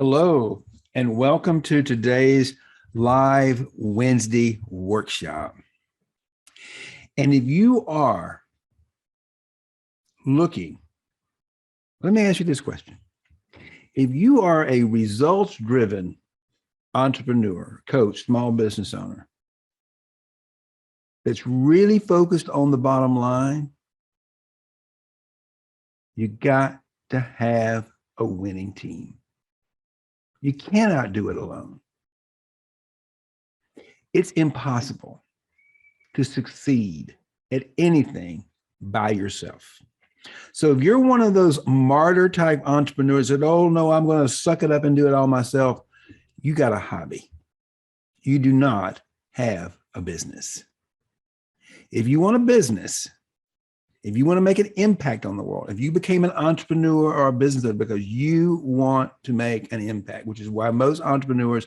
Hello, and welcome to today's live Wednesday workshop. And if you are looking, let me ask you this question. If you are a results-driven entrepreneur, coach, small business owner that's really focused on the bottom line, you got to have a winning team. You cannot do it alone. It's impossible to succeed at anything by yourself. So if you're one of those martyr type entrepreneurs that, oh no, I'm going to suck it up and do it all myself, you got a hobby. You do not have a business. If you want a business, if you want to make an impact on the world, if you became an entrepreneur or a business owner because you want to make an impact, which is why most entrepreneurs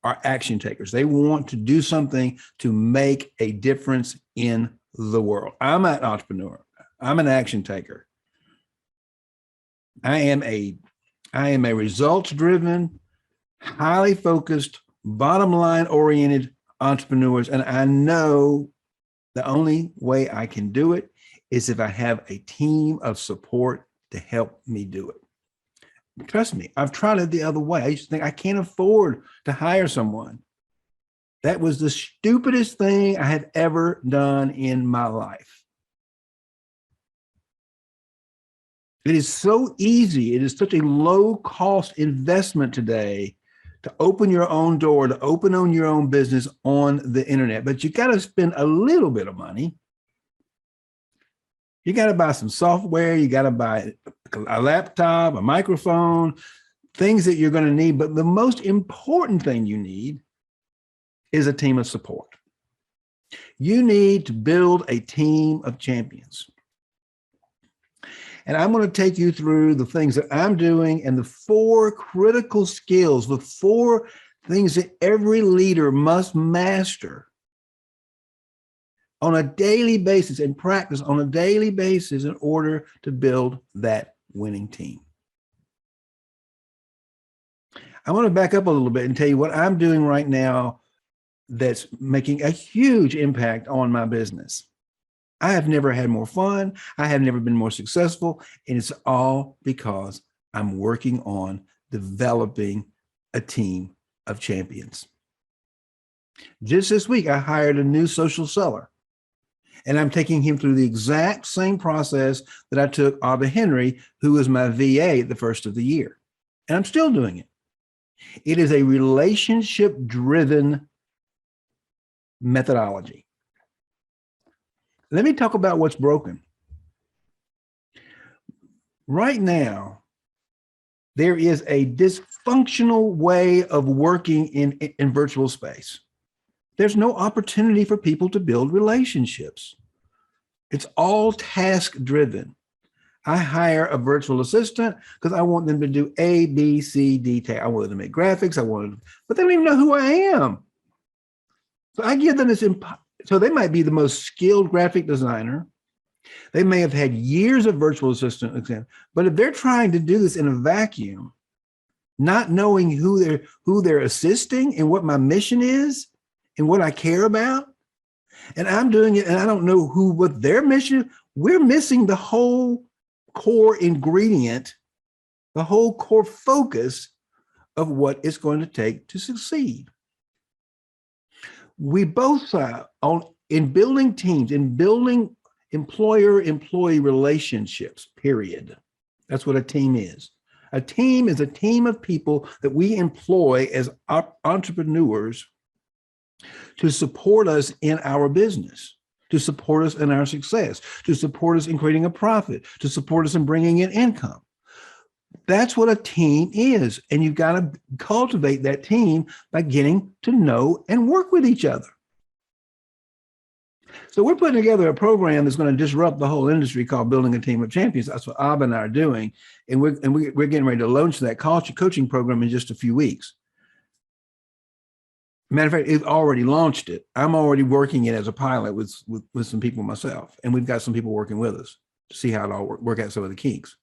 are action takers. They want to do something to make a difference in the world. I'm an entrepreneur. I'm an action taker. I am a results-driven, highly focused, bottom line oriented entrepreneur. And I know the only way I can do it is if I have a team of support to help me do it. Trust me, I've tried it the other way. I used to think I can't afford to hire someone. That was the stupidest thing I had ever done in my life. It is so easy. It is such a low cost investment today to open your own door, to open on your own business on the internet. But you got to spend a little bit of money. You got to buy some software. You got to buy a laptop, a microphone, things that you're going to need. But the most important thing you need is a team of support. You need to build a team of champions. And I'm going to take you through the things that I'm doing and the 4 critical skills, the 4 things that every leader must master on a daily basis and practice on a daily basis in order to build that winning team. I want to back up a little bit and tell you what I'm doing right now that's making a huge impact on my business. I have never had more fun. I have never been more successful. And it's all because I'm working on developing a team of champions. Just this week, I hired a new social seller. And I'm taking him through the exact same process that I took Abba Henry, who was my VA at the first of the year. And I'm still doing it. It is a relationship-driven methodology. Let me talk about what's broken. Right now, there is a dysfunctional way of working in virtual space. There's no opportunity for people to build relationships. It's all task-driven. I hire a virtual assistant because I want them to do A, B, C, D, I want them to make graphics. But they don't even know who I am. So I give them this, so they might be the most skilled graphic designer. They may have had years of virtual assistant exam, but if they're trying to do this in a vacuum, not knowing who they're assisting and what my mission is and what I care about, and I'm doing it and I don't know what their mission is, we're missing the whole core ingredient, the whole core focus of what it's going to take to succeed. We both in building teams, in building employer-employee relationships, period. That's what a team is. A team is a team of people that we employ as entrepreneurs to support us in our business, to support us in our success, to support us in creating a profit, to support us in bringing in income. That's what a team is. And you've got to cultivate that team by getting to know and work with each other. So we're putting together a program that's going to disrupt the whole industry called Building a Team of Champions. That's what Abba and I are doing. And we're getting ready to launch that coaching program in just a few weeks. Matter of fact, it's already launched it. I'm already working it as a pilot with some people myself. And we've got some people working with us to see how it all work out some of the kinks.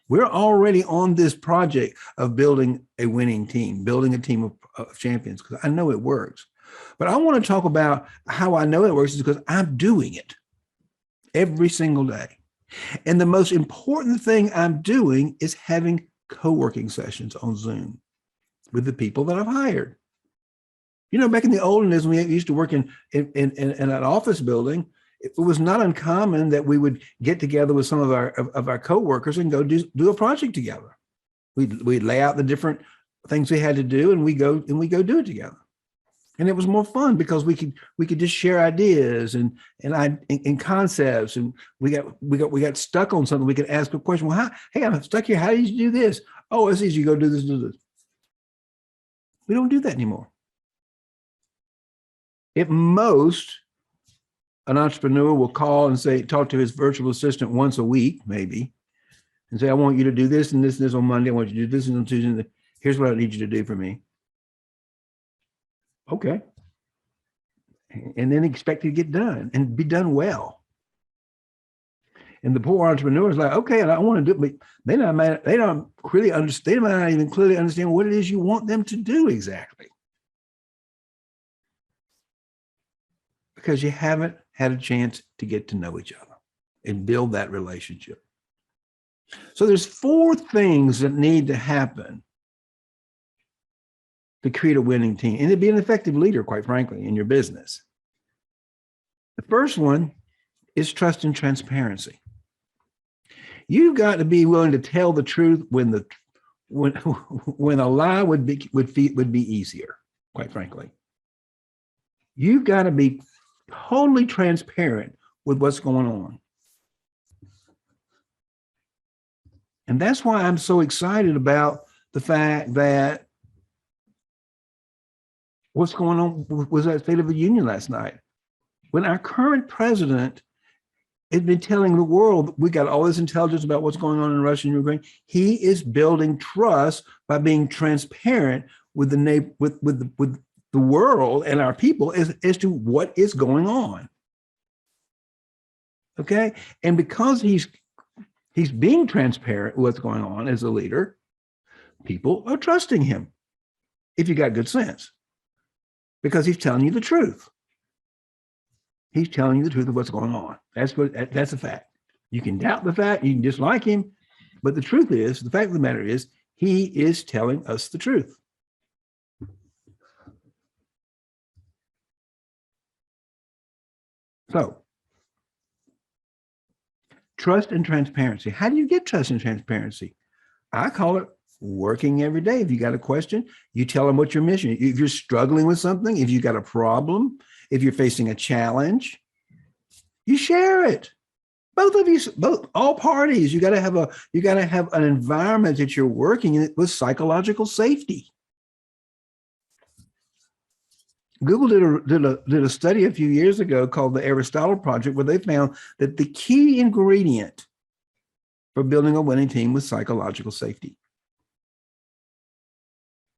We're already on this project of building a winning team, building a team of champions, because I know it works. But I want to talk about how I know it works is because I'm doing it every single day. And the most important thing I'm doing is having co-working sessions on Zoom with the people that I've hired. Back in the olden days, when we used to work in an office building, it was not uncommon that we would get together with some of our coworkers and go do a project together. We'd lay out the different things we had to do, and we go do it together. And it was more fun because we could just share ideas and concepts, and we got stuck on something. We could ask a question. Well, hey, I'm stuck here. How did you do this? Oh, it's easy. You go do this, do this. We don't do that anymore. At most, an entrepreneur will call and talk to his virtual assistant once a week, maybe, and say, I want you to do this and this and this on Monday. I want you to do this on Tuesday. Here's what I need you to do for me. Okay. And then expect it to get done and be done well. And the poor entrepreneur is like, okay, and I want to do it, but they don't really understand. They might not even clearly understand what it is you want them to do exactly. Because you haven't had a chance to get to know each other and build that relationship. So there's 4 things that need to happen to create a winning team and to be an effective leader, quite frankly, in your business. The first one is trust and transparency. You've got to be willing to tell the truth when a lie would be easier, quite frankly. You've got to be totally transparent with what's going on. And that's why I'm so excited about the fact that what's going on was that State of the Union last night. When our current president has been telling the world, we got all this intelligence about what's going on in Russia and Ukraine. He is building trust by being transparent with the world and our people as to what is going on. Okay. And because he's being transparent with what's going on as a leader, people are trusting him if you got good sense, because he's telling you the truth. He's telling you the truth of what's going on. That's a fact. You can doubt the fact, you can dislike him, but the truth is, the fact of the matter is, he is telling us the truth. So, trust and transparency. How do you get trust and transparency? I call it working every day. If you got a question, you tell them what your mission is. If you're struggling with something, if you got a problem, if you're facing a challenge, you share it. Both of you, all parties. You got to have an environment that you're working in with psychological safety. Google did a study a few years ago called the Aristotle Project, where they found that the key ingredient for building a winning team was psychological safety.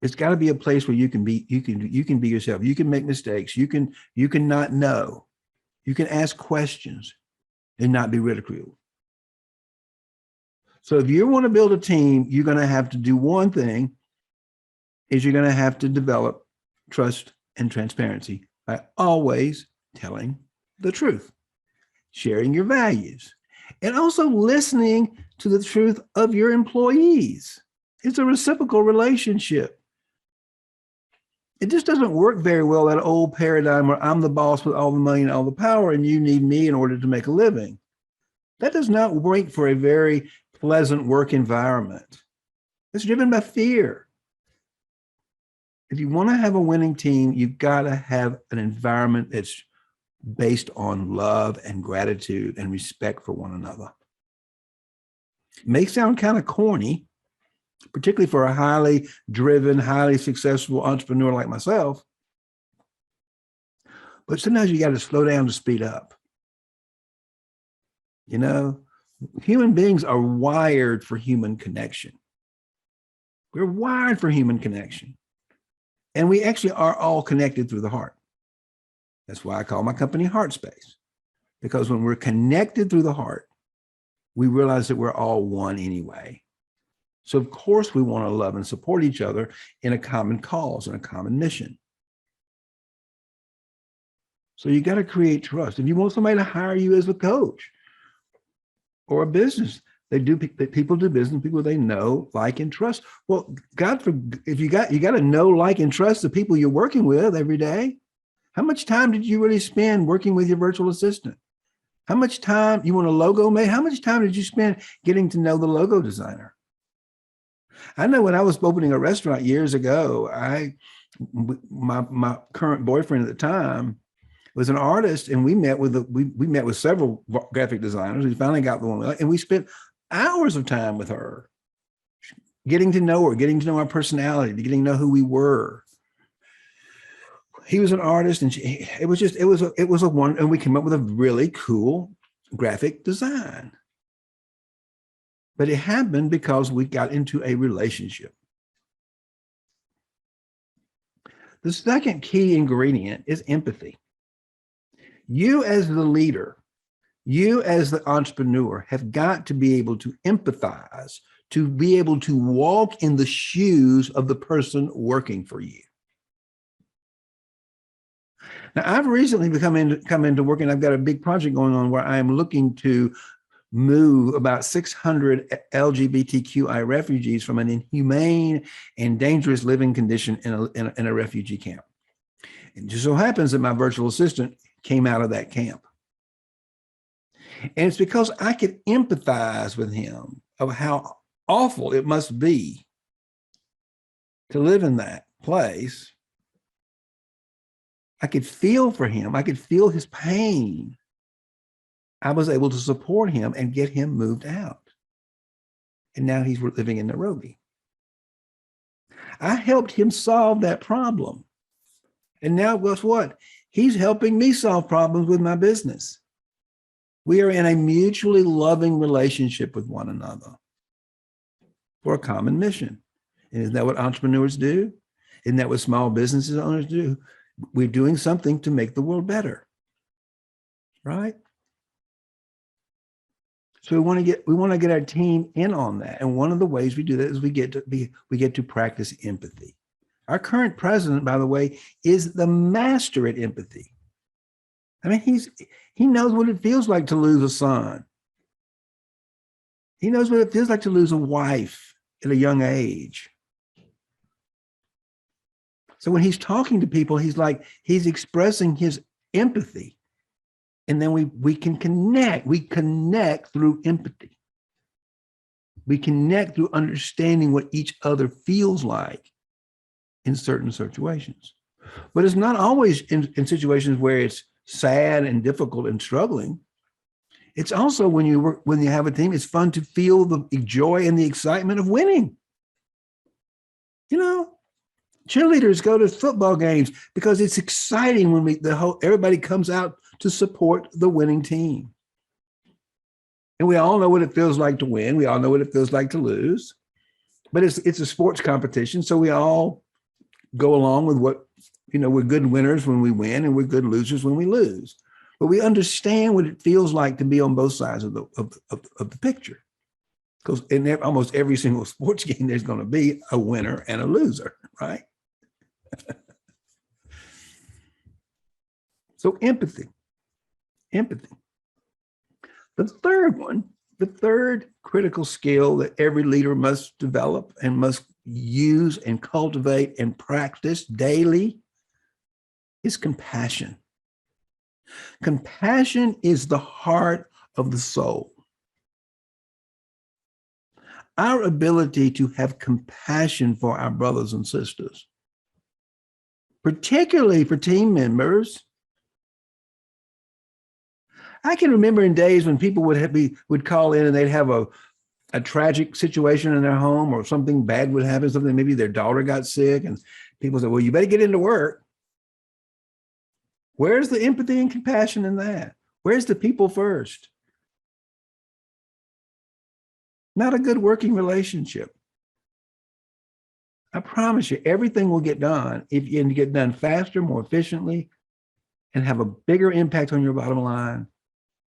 It's got to be a place where you can be yourself. You can make mistakes. You can not know. You can ask questions and not be ridiculed. So if you want to build a team, you're going to have to do one thing, is you're going to have to develop trust and transparency by always telling the truth, sharing your values, and also listening to the truth of your employees. It's a reciprocal relationship. It just doesn't work very well, that old paradigm where I'm the boss with all the money and all the power and you need me in order to make a living. That does not work for a very pleasant work environment. It's driven by fear. If you want to have a winning team, you've got to have an environment that's based on love and gratitude and respect for one another. It may sound kind of corny, particularly for a highly driven, highly successful entrepreneur like myself. But sometimes you got to slow down to speed up. You know, human beings are wired for human connection. We're wired for human connection. And we actually are all connected through the heart. That's why I call my company Heart Space. Because when we're connected through the heart, we realize that we're all one anyway. So of course we want to love and support each other in a common cause and a common mission. So you got to create trust. If you want somebody to hire you as a coach or a business, people do business, people they know, like, and trust. Well, if you got to know, like, and trust the people you're working with every day. How much time did you really spend working with your virtual assistant? How much time you want a logo made? How much time did you spend getting to know the logo designer? I know when I was opening a restaurant years ago, my current boyfriend at the time was an artist, and we met with several graphic designers. We finally got the one, and we spent hours of time with her, getting to know her, getting to know our personality, getting to know who we were. He was an artist, and it was a one, and we came up with a really cool graphic design. But it happened because we got into a relationship. The second key ingredient is empathy. You as the leader, you as the entrepreneur have got to be able to empathize, to be able to walk in the shoes of the person working for you. Now, I've recently come into work, and I've got a big project going on where I'm looking to move about 600 LGBTQI refugees from an inhumane and dangerous living condition in a refugee camp. It just so happens that my virtual assistant came out of that camp. And it's because I could empathize with him of how awful it must be to live in that place. I could feel for him. I could feel his pain. I was able to support him and get him moved out. And now he's living in Nairobi. I helped him solve that problem. And now guess what? He's helping me solve problems with my business. We are in a mutually loving relationship with one another for a common mission. And isn't that what entrepreneurs do? Isn't that what small businesses owners do? We're doing something to make the world better, right? So we want to get our team in on that. And one of the ways we do that is we get to practice empathy. Our current president, by the way, is the master at empathy. I mean, he knows what it feels like to lose a son. He knows what it feels like to lose a wife at a young age. So when he's talking to people, he's expressing his empathy. And then we can connect. We connect through empathy. We connect through understanding what each other feels like in certain situations. But it's not always in situations where it's sad and difficult and struggling. It's also when you have a team, it's fun to feel the joy and the excitement of winning. You know, cheerleaders go to football games because it's exciting when everybody comes out to support the winning team. And we all know what it feels like to win. We all know what it feels like to lose. But it's a sports competition, so we all go along with what, we're good winners when we win and we're good losers when we lose. But we understand what it feels like to be on both sides of the picture. Because in almost every single sports game, there's going to be a winner and a loser, right? So empathy. The third critical skill that every leader must develop and must use and cultivate and practice daily is compassion. Compassion is the heart of the soul. Our ability to have compassion for our brothers and sisters, particularly for team members. I can remember in days when people would call in and they'd have a tragic situation in their home, or something bad would happen, something, maybe their daughter got sick, and people said, well, you better get into work. Where's the empathy and compassion in that? Where's the people first? Not a good working relationship. I promise you, everything will get done if you can get done faster, more efficiently, and have a bigger impact on your bottom line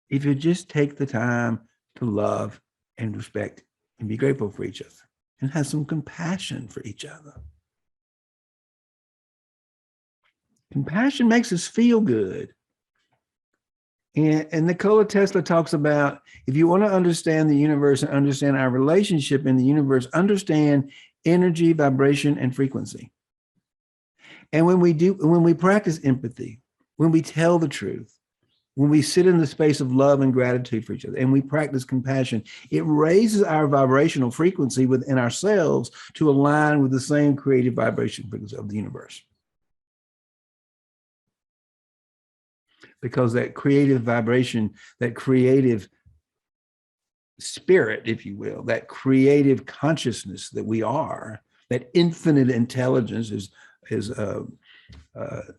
if you just take the time to love and respect and be grateful for each other. and have some compassion for each other. Compassion makes us feel good. And Nikola Tesla talks about, if you want to understand the universe and understand our relationship in the universe, understand energy, vibration, and frequency. And when we practice empathy, when we tell the truth, when we sit in the space of love and gratitude for each other, and we practice compassion, it raises our vibrational frequency within ourselves to align with the same creative vibration frequency of the universe. Because that creative vibration, that creative spirit, if you will, that creative consciousness that we are, that infinite intelligence, as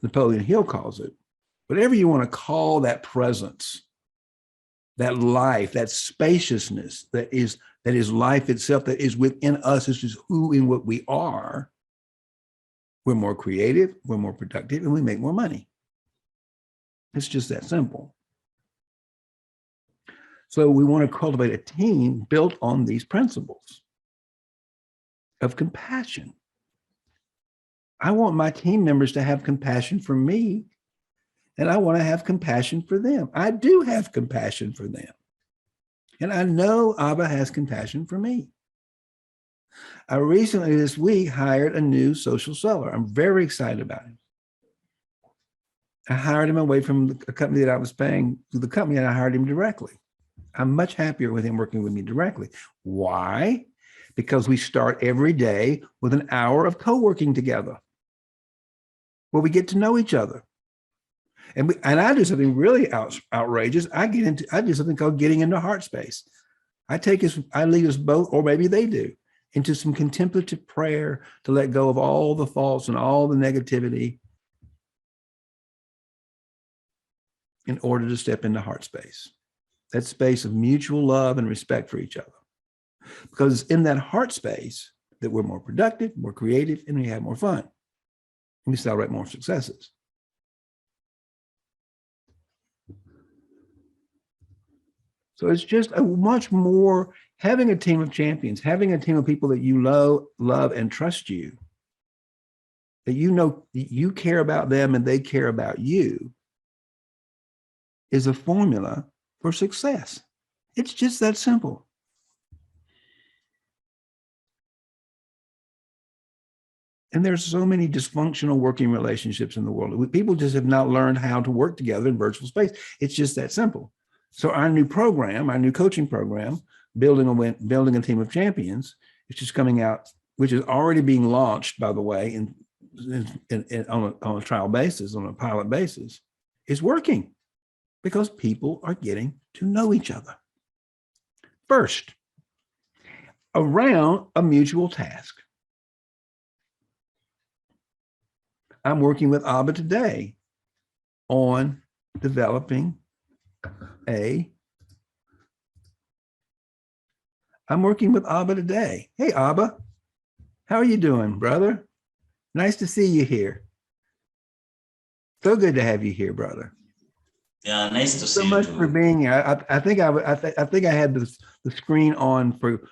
Napoleon Hill calls it, whatever you want to call that presence, that life, that spaciousness that is life itself, that is within us, this is who and what we are. We're more creative, we're more productive, and we make more money. It's just that simple. So we want to cultivate a team built on these principles of compassion. I want my team members to have compassion for me, and I want to have compassion for them. I do have compassion for them. And I know Abba has compassion for me. I recently this week hired a new social seller. I'm very excited about him. I hired him away from a company that I was paying to the company, and I hired him directly. I'm much happier with him working with me directly. Why? Because we start every day with an hour of co-working together where we get to know each other. And I do something really outrageous. I do something called getting into heart space. I lead us both, or maybe they do, into some contemplative prayer to let go of all the thoughts and all the negativity in order to step into heart space. That space of mutual love and respect for each other. Because it's in that heart space that we're more productive, more creative, and we have more fun. And we celebrate more successes. So it's just a much more, having a team of champions, having a team of people that you love and trust you, that you know you care about them and they care about you, is a formula for success. It's just that simple. And there's so many dysfunctional working relationships in the world. People just have not learned how to work together in virtual space. It's just that simple. So our new program, our new coaching program, building a team of champions, is just coming out, which is already being launched, by the way, on a trial basis, on a pilot basis, is working because people are getting to know each other. First, around a mutual task. I'm working with Abba today on developing I'm working with Abba today. Hey, Abba, how are you doing, brother? Nice to see you here. So good to have you here, brother. Yeah, nice to see so you much too. for being here. I think I had the screen on for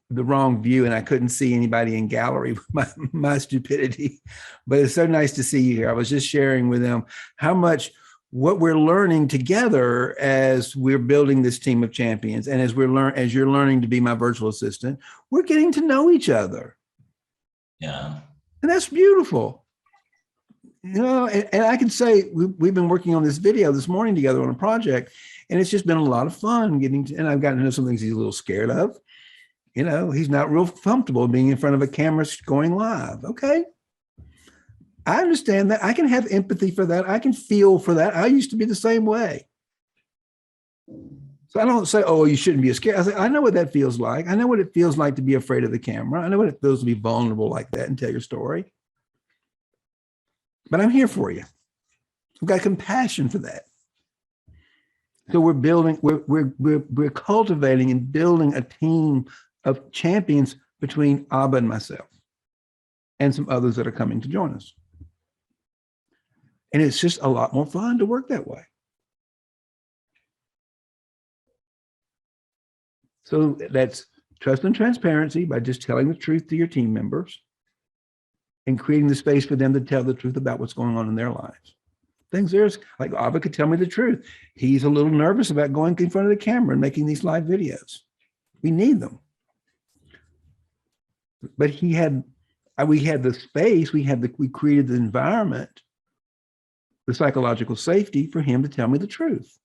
the wrong view, and I couldn't see anybody in gallery with my stupidity. But it's so nice to see you here. I was just sharing with them how much what we're learning together as we're building this team of champions, and as you're learning to be my virtual assistant, we're getting to know each other. Yeah. And that's beautiful. You know, and I can say we've been working on this video this morning together on a project, and it's just been a lot of fun and I've gotten to know some things he's a little scared of. You know, he's not real comfortable being in front of a camera going live. Okay. I understand that. I can have empathy for that. I can feel for that. I used to be the same way. So I don't say, oh, you shouldn't be scared. I say, I know what that feels like. I know what it feels like to be afraid of the camera. I know what it feels to be vulnerable like that and tell your story. But I'm here for you. I've got compassion for that. So we're cultivating and building a team of champions between Abba and myself and some others that are coming to join us. And it's just a lot more fun to work that way. So that's trust and transparency by just telling the truth to your team members and creating the space for them to tell the truth about what's going on in their lives. Things there's like Abba could tell me the truth. He's a little nervous about going in front of the camera and making these live videos. We need them. But we had the space, we created the environment, the psychological safety for him to tell me the truth.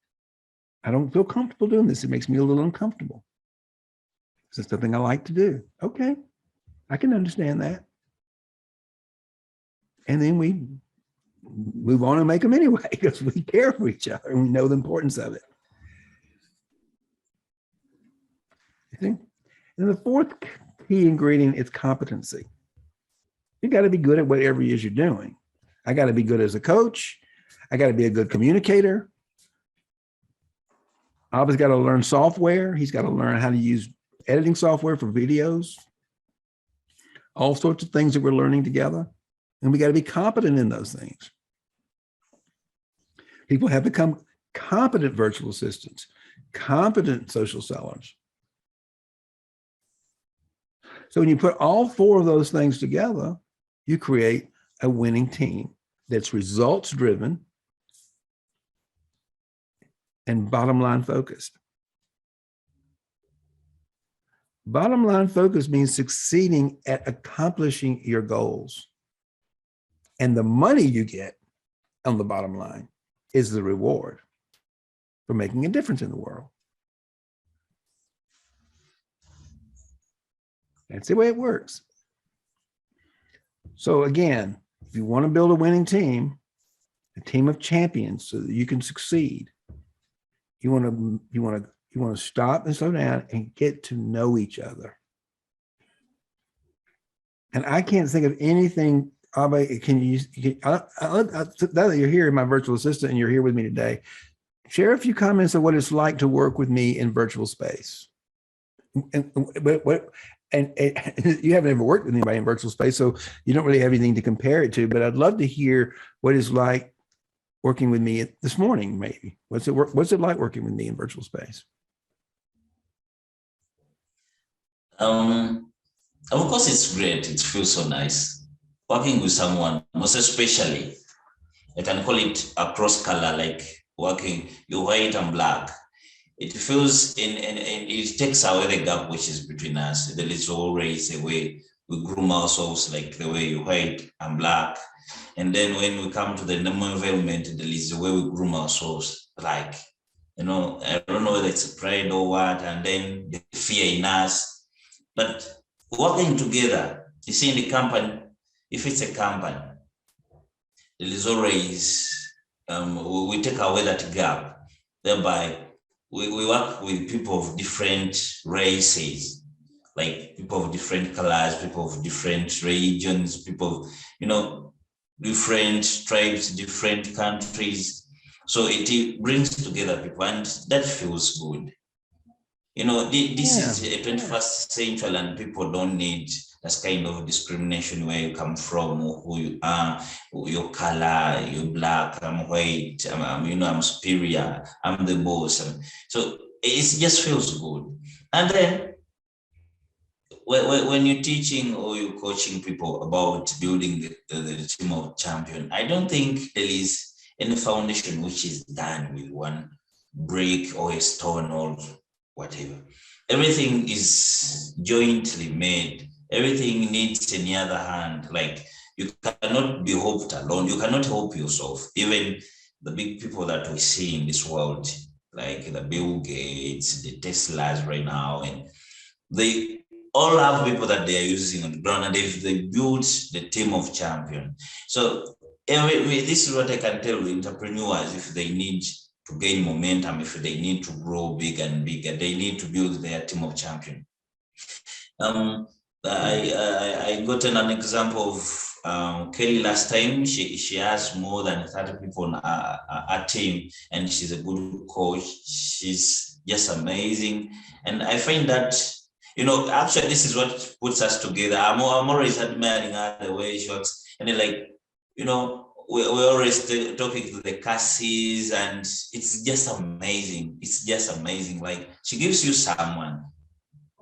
I don't feel comfortable doing this. It makes me a little uncomfortable. It's something I like to do. Okay, I can understand that. And then we move on and make them anyway because we care for each other and we know the importance of it. You think? And the fourth key ingredient is competency. You got to be good at whatever it is you're doing. I got to be good as a coach. I got to be a good communicator. Abba's got to learn software. He's got to learn how to use editing software for videos. All sorts of things that we're learning together. And we got to be competent in those things. People have become competent virtual assistants, competent social sellers. So when you put all four of those things together, you create a winning team that's results driven and bottom line focused. Bottom line focus means succeeding at accomplishing your goals. And the money you get on the bottom line is the reward for making a difference in the world. That's the way it works. So again, if you want to build a winning team, a team of champions so that you can succeed, you want to stop and slow down and get to know each other. And I can't think of anything. Abba, can you now that you're here, my virtual assistant, and you're here with me today, share a few comments of what it's like to work with me in virtual space. And you haven't ever worked with anybody in virtual space, so you don't really have anything to compare it to, but I'd love to hear what it's like working with me this morning, maybe. What's it like working with me in virtual space? Of course, it's great. It feels so nice. Working with someone, most especially, I can call it a cross color, like working, you're white and black. It feels it takes away the gap which is between us. There is always a way we groom ourselves, like the way you're white and black. And then when we come to the normal environment, there is a way we groom ourselves, like, I don't know whether it's pride or what, and then the fear in us. But working together, you see in the company, if it's a company, there is always, we take away that gap. Thereby, we work with people of different races, like people of different colors, people of different regions, people, different tribes, different countries. So it brings together people, and that feels good. This is a 21st century, and people don't need that kind of discrimination where you come from, who you are, your color, you're black, I'm white, I'm superior, I'm the boss. So it just feels good. And then when you're teaching or you're coaching people about building the team of champion, I don't think there is any foundation which is done with one brick or a stone or whatever. Everything is jointly made. Everything needs any other hand. Like, you cannot be helped alone. You cannot help yourself. Even the big people that we see in this world, like the Bill Gates, the Teslas right now, and they all have people that they are using on the ground, and they built the team of champions. So this is what I can tell entrepreneurs: if they need to gain momentum, if they need to grow bigger and bigger, they need to build their team of champions. I got an example of Kelly last time. She has more than 30 people on our team, and she's a good coach. She's just amazing. And I find that, actually, this is what puts us together. I'm always admiring her, the way she works. And we're always talking to the Cassis, and it's just amazing. It's just amazing. Like, she gives you someone.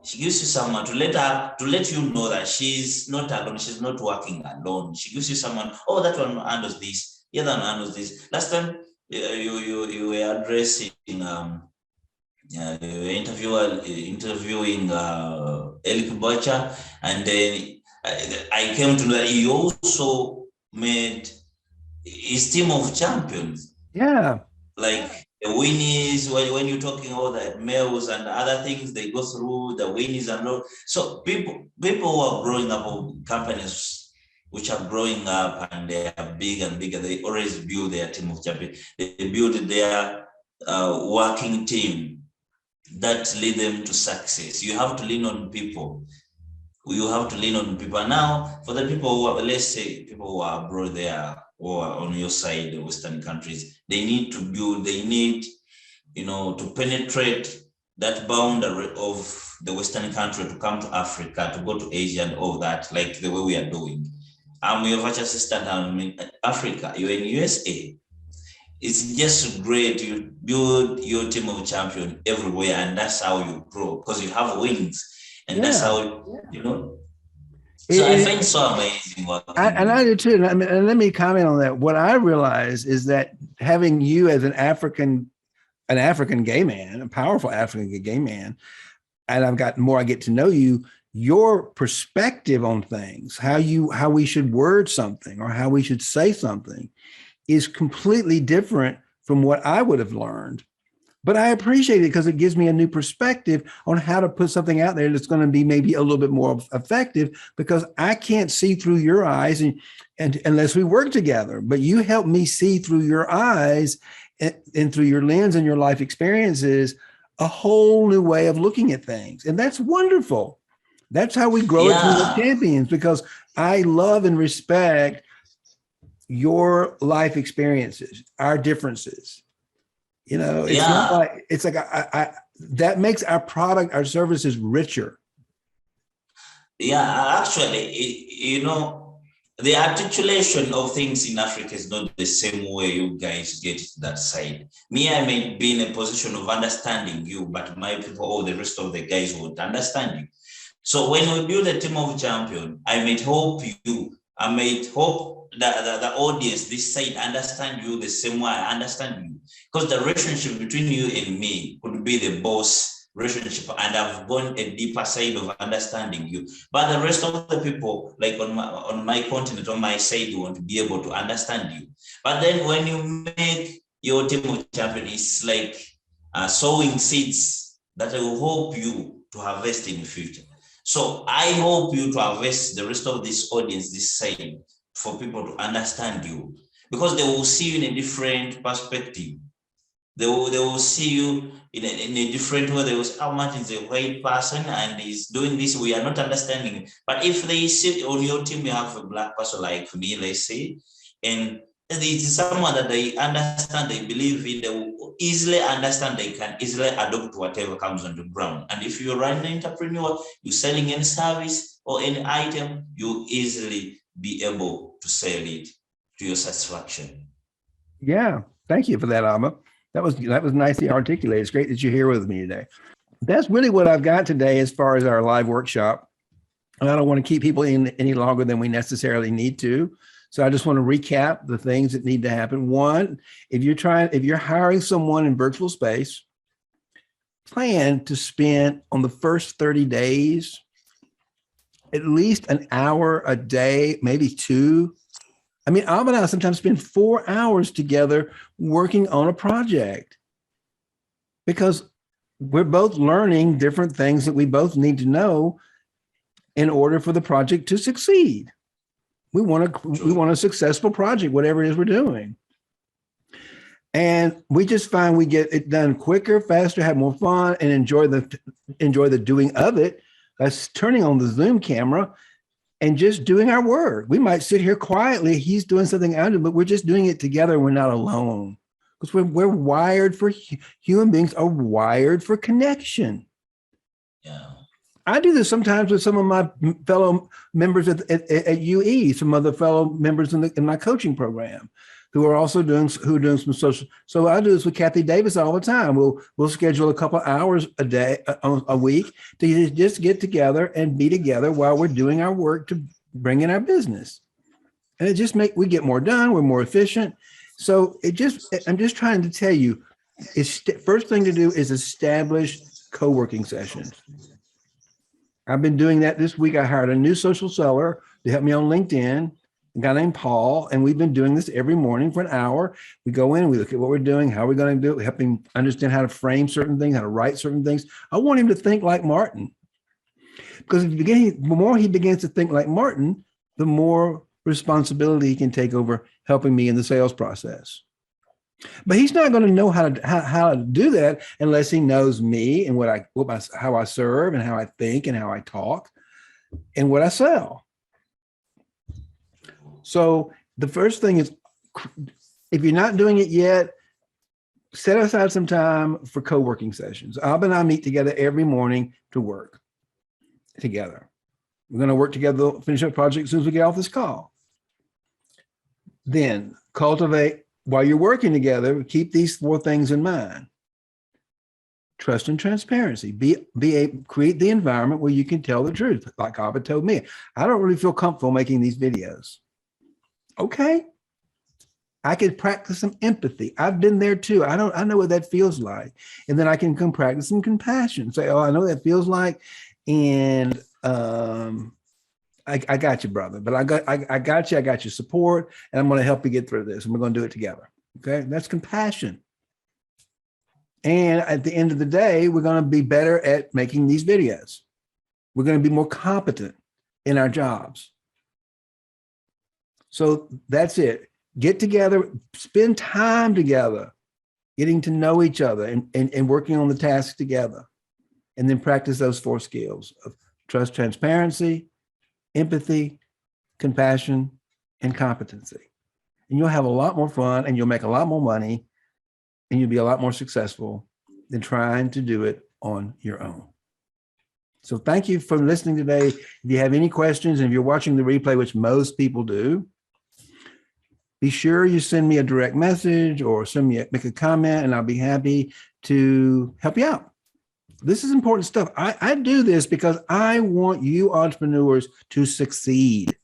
She gives you someone to let you know that she's not alone. She's not working alone. She gives you someone. Oh, that one handles this. The other one handles this. Last time you were addressing interviewing Eric Butcher, and then I came to know that he also made his team of champions. Yeah. Like the winnies, when you're talking about the males and other things they go through, the winnies and all. So people who are growing up, or companies which are growing up and they are big and bigger, they always build their team of champions. They build their working team that lead them to success. You have to lean on people. You have to lean on people. Now, for the people who are, let's say, people who are abroad there or on your side, the Western countries, they need to build, they need, to penetrate that boundary of the Western country to come to Africa, to go to Asia and all that, like the way we are doing. I'm your virtual assistant, I'm in Africa, you're in USA. It's just great. You build your team of champions everywhere, and that's how you grow because you have wings, and that's how So I find so amazing working. And I do too. And let me comment on that. What I realize is that having you as an African gay man, a powerful African gay man, and I get to know you, your perspective on things, how we should word something or how we should say something is completely different from what I would have learned. But I appreciate it because it gives me a new perspective on how to put something out there that's going to be maybe a little bit more effective, because I can't see through your eyes and unless we work together. But you help me see through your eyes and through your lens and your life experiences, a whole new way of looking at things. And that's wonderful. That's how we grow into the champions, because I love and respect your life experiences, our differences. It's not like, it's like I that makes our product, our services richer. Yeah, actually, the articulation of things in Africa is not the same way you guys get to that side. Me, I may be in a position of understanding you, but my people or the rest of the guys won't understand you. So when we build a team of champions, I might hope the audience this side understand you the same way I understand you. Because the relationship between you and me could be the boss relationship, and I've gone a deeper side of understanding you. But the rest of the people, like on my continent, on my side, want to be able to understand you. But then when you make your team of champions, it's like sowing seeds that I will hope you to harvest in the future. So I hope you to harvest the rest of this audience this side for people to understand you, because they will see you in a different perspective. They will see you in a different way. They will say, how much is a white person and he's doing this, we are not understanding. But if they see on your team, you have a black person like me, let's say, and it is someone that they understand, they believe in, they will easily understand, they can easily adopt whatever comes on the ground. And if you're an entrepreneur, you're selling any service or any item, you easily be able to sell it to your satisfaction. Yeah, thank you for that, Alma. That was nicely articulated. It's great that you're here with me today. That's really what I've got today as far as our live workshop. And I don't want to keep people in any longer than we necessarily need to. So I just want to recap the things that need to happen. One, if you're hiring someone in virtual space, plan to spend on the first 30 days at least an hour a day, maybe two. I mean, Alma and I sometimes spend 4 hours together working on a project because we're both learning different things that we both need to know in order for the project to succeed. We want a successful project, whatever it is we're doing. And we just find we get it done quicker, faster, have more fun, and enjoy the doing of it. That's turning on the Zoom camera and just doing our work. We might sit here quietly. He's doing something out of it, but we're just doing it together. We're not alone, because we're wired for, human beings are wired for connection. Yeah. I do this sometimes with some of my fellow members at UE, some other fellow members in my coaching program. who are also doing some social. So I do this with Kathy Davis all the time. We'll schedule a couple of hours a day, a week, to just get together and be together while we're doing our work to bring in our business. And it just we get more done. We're more efficient. So I'm just trying to tell you, first thing to do is establish co-working sessions. I've been doing that this week. I hired a new social seller to help me on LinkedIn, a guy named Paul, and we've been doing this every morning for an hour. We go in, we look at what we're doing, how we're going to do it, help him understand how to frame certain things, how to write certain things. I want him to think like Martin, because the more he begins to think like Martin, the more responsibility he can take over helping me in the sales process. But he's not going to know how to do that unless he knows me and how I serve and how I think and how I talk and what I sell. So the first thing is, if you're not doing it yet, set aside some time for co-working sessions. Alba and I meet together every morning to work together. We're going to work together, finish up project as soon as we get off this call. Then cultivate. While you're working together, keep these 4 things in mind. Trust and transparency. Create the environment where you can tell the truth. Like Abba told me, I don't really feel comfortable making these videos. Okay. I could practice some empathy. I've been there too. I know what that feels like. And then I can come practice some compassion. Say, oh, I know what that feels like. And I got you, brother, but I got you. I got your support, and I'm going to help you get through this, and we're going to do it together. Okay. That's compassion. And at the end of the day, we're going to be better at making these videos. We're going to be more competent in our jobs. So that's it. Get together, spend time together, getting to know each other and working on the tasks together. And then practice those 4 skills of trust, transparency, empathy, compassion, and competency. And you'll have a lot more fun, and you'll make a lot more money, and you'll be a lot more successful than trying to do it on your own. So thank you for listening today. If you have any questions, and if you're watching the replay, which most people do, be sure you send me a direct message or make a comment, and I'll be happy to help you out. This is important stuff. I do this because I want you entrepreneurs to succeed.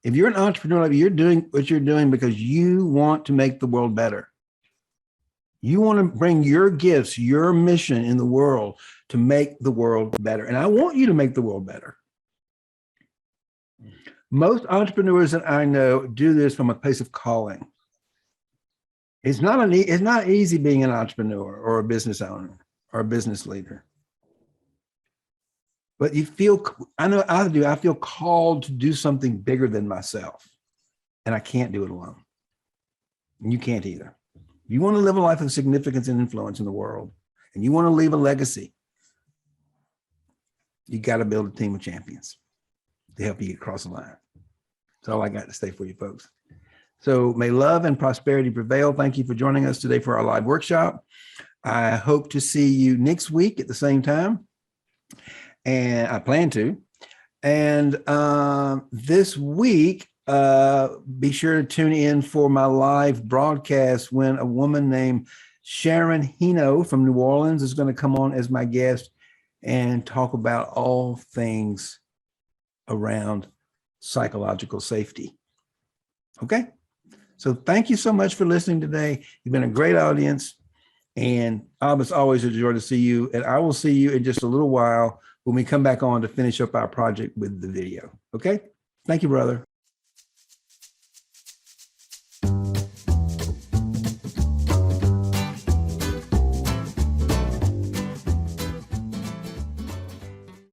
If you're an entrepreneur, you're doing what you're doing because you want to make the world better. You want to bring your gifts, your mission in the world to make the world better. And I want you to make the world better. Most entrepreneurs that I know do this from a place of calling. It's not easy being an entrepreneur or a business owner or a business leader. But you feel, I know I do, I feel called to do something bigger than myself. And I can't do it alone. And you can't either. If you want to live a life of significance and influence in the world, and you want to leave a legacy, you got to build a team of champions to help you get across the line. That's all I got to say for you folks. So may love and prosperity prevail. Thank you for joining us today for our live workshop. I hope to see you next week at the same time. And I plan to. And this week, be sure to tune in for my live broadcast when a woman named Sharon Hino from New Orleans is going to come on as my guest and talk about all things around psychological safety. Okay? So thank you so much for listening today. You've been a great audience. And it's always a joy to see you. And I will see you in just a little while when we come back on to finish up our project with the video. Okay? Thank you, brother.